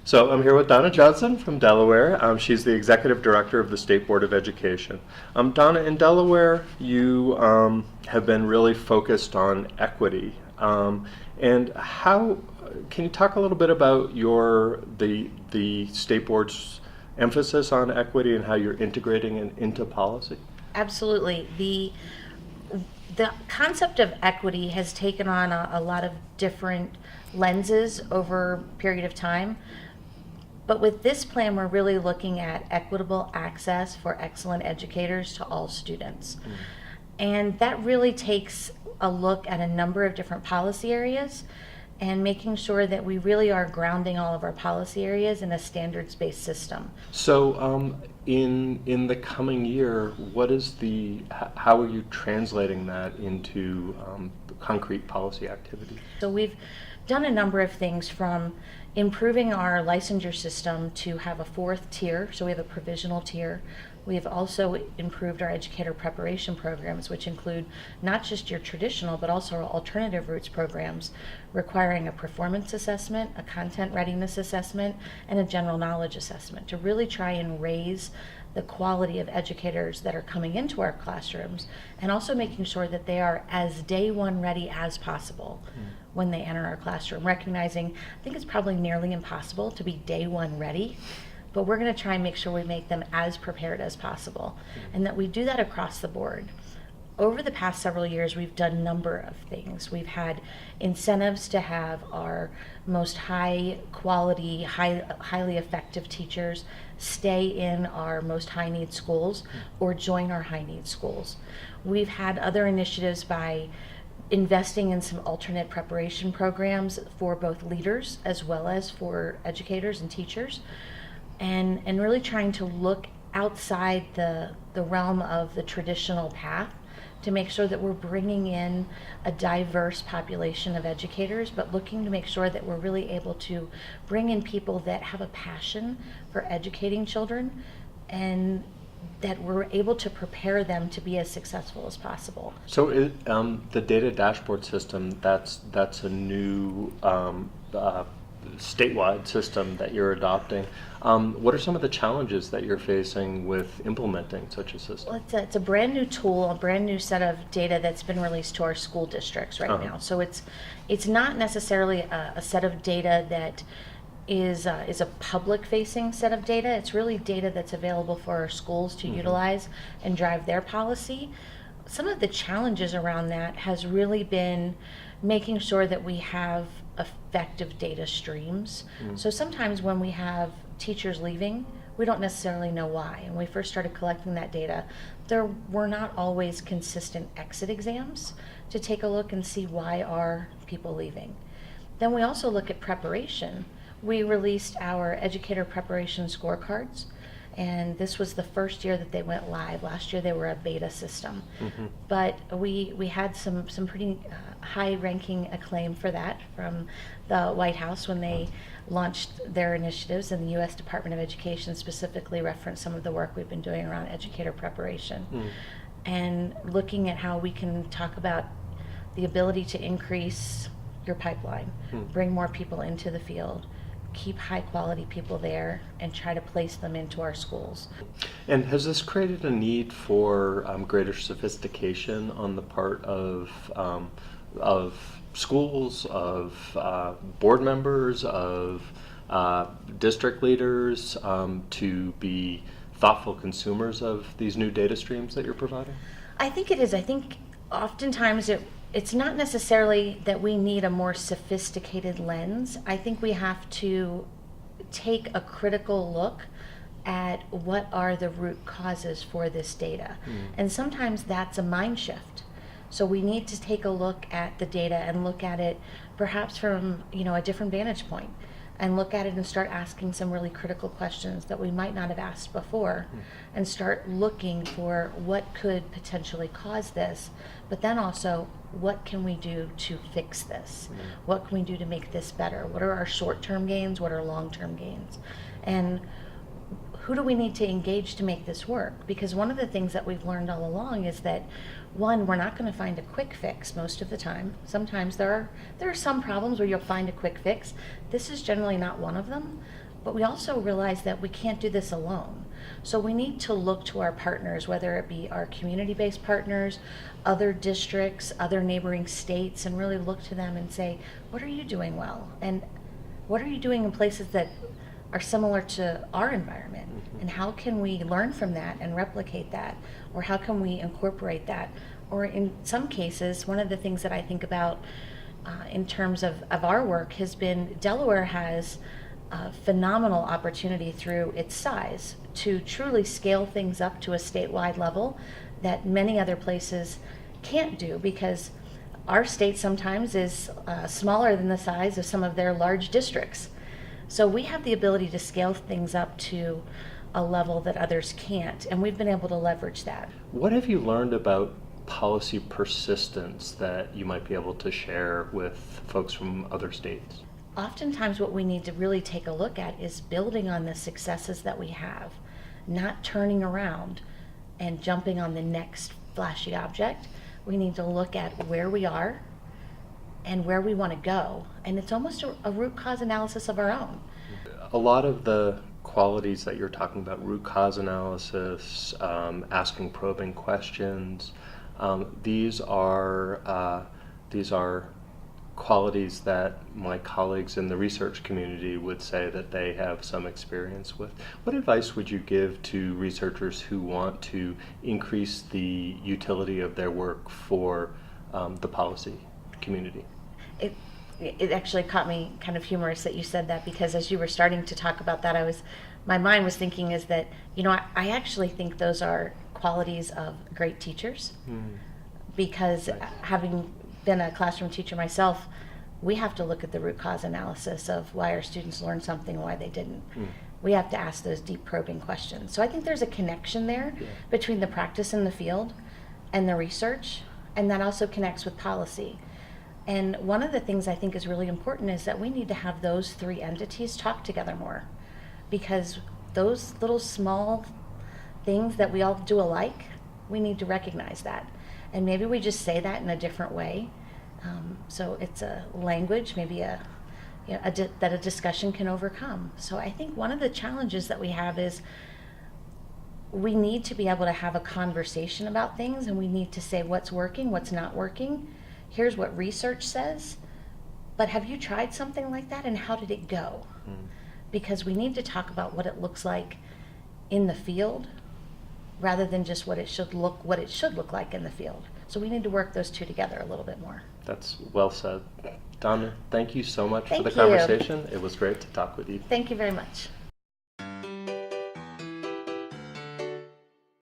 So I'm here with Donna Johnson from Delaware. She's the Executive Director of the State Board of Education. Donna, in Delaware, you have been really focused on equity. And how can you talk a little bit about the State Board's emphasis on equity and how you're integrating it into policy? Absolutely. The concept of equity has taken on a lot of different lenses over a period of time. But with this plan, we're really looking at equitable access for excellent educators to all students. And that really takes a look at a number of different policy areas and making sure that we really are grounding all of our policy areas in a standards-based system. So in the coming year, how are you translating that into concrete policy activity? So we've done a number of things, from improving our licensure system to have a fourth tier, so we have a provisional tier. We have also improved our educator preparation programs, which include not just your traditional, but also our alternative routes programs, requiring a performance assessment, a content readiness assessment, and a general knowledge assessment to really try and raise the quality of educators that are coming into our classrooms, and also making sure that they are as day one ready as possible when they enter our classroom, recognizing I think it's probably nearly impossible to be day one ready, but we're going to try and make sure we make them as prepared as possible, and that we do that across the board. Over the past several years, we've done a number of things. We've had incentives to have our most high quality, highly effective teachers stay in our most high need schools or join our high need schools. We've had other initiatives by investing in some alternate preparation programs for both leaders as well as for educators and teachers, and really trying to look outside the realm of the traditional path to make sure that we're bringing in a diverse population of educators, but looking to make sure that we're really able to bring in people that have a passion for educating children, and that we're able to prepare them to be as successful as possible. So the data dashboard system, that's a new statewide system that you're adopting. What are some of the challenges that you're facing with implementing such a system? Well, it's a brand new tool, a brand new set of data that's been released to our school districts right now. So it's not necessarily a set of data that is a public-facing set of data. It's really data that's available for our schools to utilize and drive their policy. Some of the challenges around that has really been making sure that we have effective data streams. So sometimes when we have teachers leaving, we don't necessarily know why. And when we first started collecting that data, there were not always consistent exit exams to take a look and see why are people leaving. Then we also look at preparation. We released our educator preparation scorecards, and this was the first year that they went live. Last year they were a beta system, but we had some pretty high-ranking acclaim for that from the White House when they launched their initiatives, and the U.S. Department of Education specifically referenced some of the work we've been doing around educator preparation, and looking at how we can talk about the ability to increase your pipeline, bring more people into the field, keep high quality people there, and try to place them into our schools. And has this created a need for greater sophistication on the part of schools, of board members, of district leaders to be thoughtful consumers of these new data streams that you're providing? I think it is. I think oftentimes it's not necessarily that we need a more sophisticated lens. I think we have to take a critical look at what are the root causes for this data. And sometimes that's a mind shift. So we need to take a look at the data and look at it perhaps from a different vantage point, and look at it and start asking some really critical questions that we might not have asked before, and start looking for what could potentially cause this, but then also what can we do to fix this? What can we do to make this better? What are our short-term gains? What are long-term gains? And who do we need to engage to make this work? Because one of the things that we've learned all along is that, one, we're not going to find a quick fix most of the time. Sometimes there are some problems where you'll find a quick fix. This is generally not one of them, But we also realize that we can't do this alone. So we need to look to our partners, whether it be our community-based partners, other districts, other neighboring states, and really look to them and say, what are you doing well? And what are you doing in places that are similar to our environment? And how can we learn from that and replicate that? Or how can we incorporate that? Or in some cases, one of the things that I think about in terms of our work has been Delaware has a phenomenal opportunity through its size to truly scale things up to a statewide level that many other places can't do, because our state sometimes is smaller than the size of some of their large districts. So we have the ability to scale things up to a level that others can't, and we've been able to leverage that. What have you learned about policy persistence that you might be able to share with folks from other states? Oftentimes what we need to really take a look at is building on the successes that we have, not turning around and jumping on the next flashy object. We need to look at where we are and where we want to go. And it's almost a root cause analysis of our own. A lot of the qualities that you're talking about, root cause analysis, asking probing questions, these are qualities that my colleagues in the research community would say that they have some experience with. What advice would you give to researchers who want to increase the utility of their work for the policy community? It actually caught me kind of humorous that you said that, because as you were starting to talk about that, my mind was thinking is that, I actually think those are qualities of great teachers, because Nice. having been a classroom teacher myself, we have to look at the root cause analysis of why our students learned something and why they didn't. We have to ask those deep probing questions. So I think there's a connection there between the practice in the field and the research, and that also connects with policy. And one of the things I think is really important is that we need to have those three entities talk together more, because those little small things that we all do alike, we need to recognize that. And maybe we just say that in a different way. So it's a language, maybe that a discussion can overcome. So I think one of the challenges that we have is we need to be able to have a conversation about things, and we need to say what's working, what's not working. Here's what research says, but have you tried something like that, and how did it go? Because we need to talk about what it looks like in the field rather than just what it should look like in the field. So we need to work those two together a little bit more. That's well said. Donna, thank you so much for Thank the you. conversation. It was great to talk with you. Thank you very much.